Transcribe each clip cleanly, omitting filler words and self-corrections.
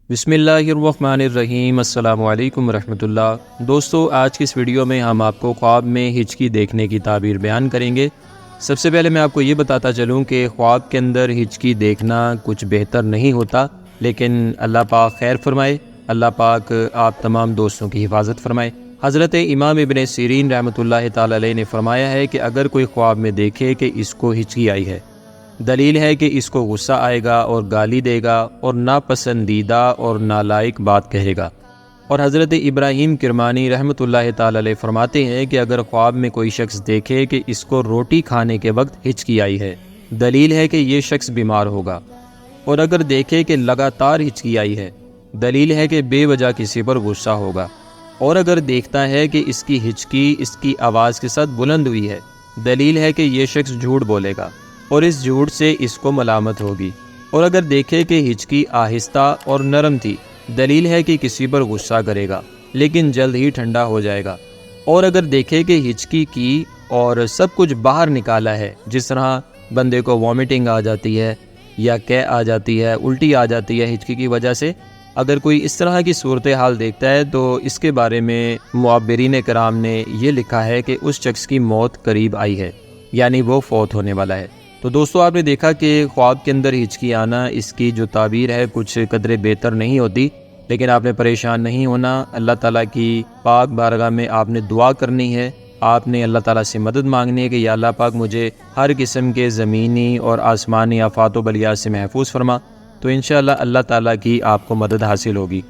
बिस्मिल्लाहिर्रहमानिर्रहीम। अस्सलाम वालेकुम रहमतुल्लाह। दोस्तों, आज की इस वीडियो में हम आपको ख्वाब में हिचकी देखने की ताबीर बयान करेंगे। सबसे पहले मैं आपको ये बताता चलूँ कि ख्वाब के अंदर हिचकी देखना कुछ बेहतर नहीं होता, लेकिन अल्लाह पाक खैर फरमाए, अल्लाह पाक आप तमाम दोस्तों की हिफाजत फरमाए। हज़रत इमाम इब्न सीरीन रहमतुल्लाह ताला अलैह ने फरमाया है कि अगर कोई ख्वाब में देखे कि इसको हिचकी आई है, दलील है कि इसको गुस्सा आएगा और गाली देगा और नापसंदीदा और नालायक बात कहेगा। और हज़रत इब्राहीम किरमानी रहमतुल्लाह ताला अलैह फरमाते हैं कि अगर ख्वाब में कोई शख्स देखे कि इसको रोटी खाने के वक्त हिचकी आई है, दलील है कि ये शख्स बीमार होगा। और अगर देखे कि लगातार हिचकी आई है, दलील है कि बेवजह किसी पर गुस्सा होगा। और अगर देखता है कि इसकी हिचकी इसकी आवाज़ के साथ बुलंद हुई है, दलील है कि ये शख्स झूठ बोलेगा और इस झूठ से इसको मलामत होगी। और अगर देखे कि हिचकी आहिस्ता और नरम थी, दलील है कि किसी पर गुस्सा करेगा लेकिन जल्द ही ठंडा हो जाएगा। और अगर देखे कि हिचकी की और सब कुछ बाहर निकाला है, जिस तरह बंदे को वॉमिटिंग आ जाती है या कै आ जाती है, उल्टी आ जाती है हिचकी की वजह से, अगर कोई इस तरह की सूरत हाल देखता है तो इसके बारे में मुअब्बिरीन कराम ने ये लिखा है कि उस शख्स की मौत करीब आई है, यानी वो फौत होने वाला है। तो दोस्तों, आपने देखा कि ख्वाब के अंदर हिचकी आना, इसकी जो ताबीर है कुछ कदरे बेहतर नहीं होती, लेकिन आपने परेशान नहीं होना। अल्लाह ताला की पाक बारगाह में आपने दुआ करनी है, आपने अल्लाह ताला से मदद मांगनी है कि या अल्लाह पाक मुझे हर किस्म के ज़मीनी और आसमानी आफात व बलियात से महफूज फरमा। तो इंशाअल्लाह अल्लाह ताला की आपको मदद हासिल होगी।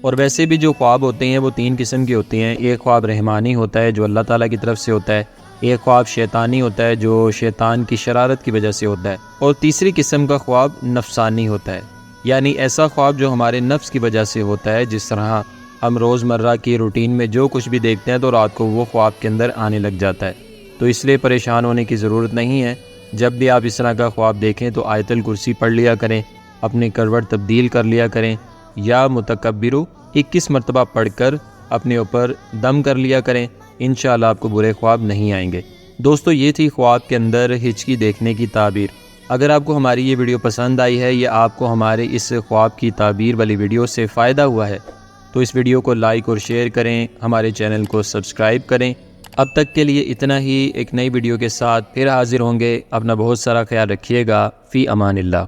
और वैसे भी जो ख्वाब होते हैं वो तीन किस्म के होते हैं। एक ख्वाब रहमानी होता है जो अल्लाह ताला की तरफ से होता है, एक ख्वाब शैतानी होता है जो शैतान की शरारत की वजह से होता है, और तीसरी किस्म का ख्वाब नफसानी होता है, यानी ऐसा ख्वाब जो हमारे नफ्स की वजह से होता है। जिस तरह हम रोज़मर्रा की रूटीन में जो कुछ भी देखते हैं तो रात को वो ख्वाब के अंदर आने लग जाता है। तो इसलिए परेशान होने की ज़रूरत नहीं है। जब भी आप इस तरह का ख्वाब देखें तो आयतुल कुर्सी पढ़ लिया करें, अपनी करवट तब्दील कर लिया करें, या मुतकब्बिरू 21 मरतबा पढ़कर अपने ऊपर दम कर लिया करें। इंशाअल्लाह आपको बुरे ख्वाब नहीं आएंगे। दोस्तों, ये थी ख्वाब के अंदर हिचकी देखने की ताबीर। अगर आपको हमारी ये वीडियो पसंद आई है या आपको हमारे इस ख्वाब की ताबीर वाली वीडियो से फ़ायदा हुआ है तो इस वीडियो को लाइक और शेयर करें, हमारे चैनल को सब्सक्राइब करें। अब तक के लिए इतना ही। एक नई वीडियो के साथ फिर हाजिर होंगे। अपना बहुत सारा ख्याल रखिएगा। फ़ी अमानिल्लाह।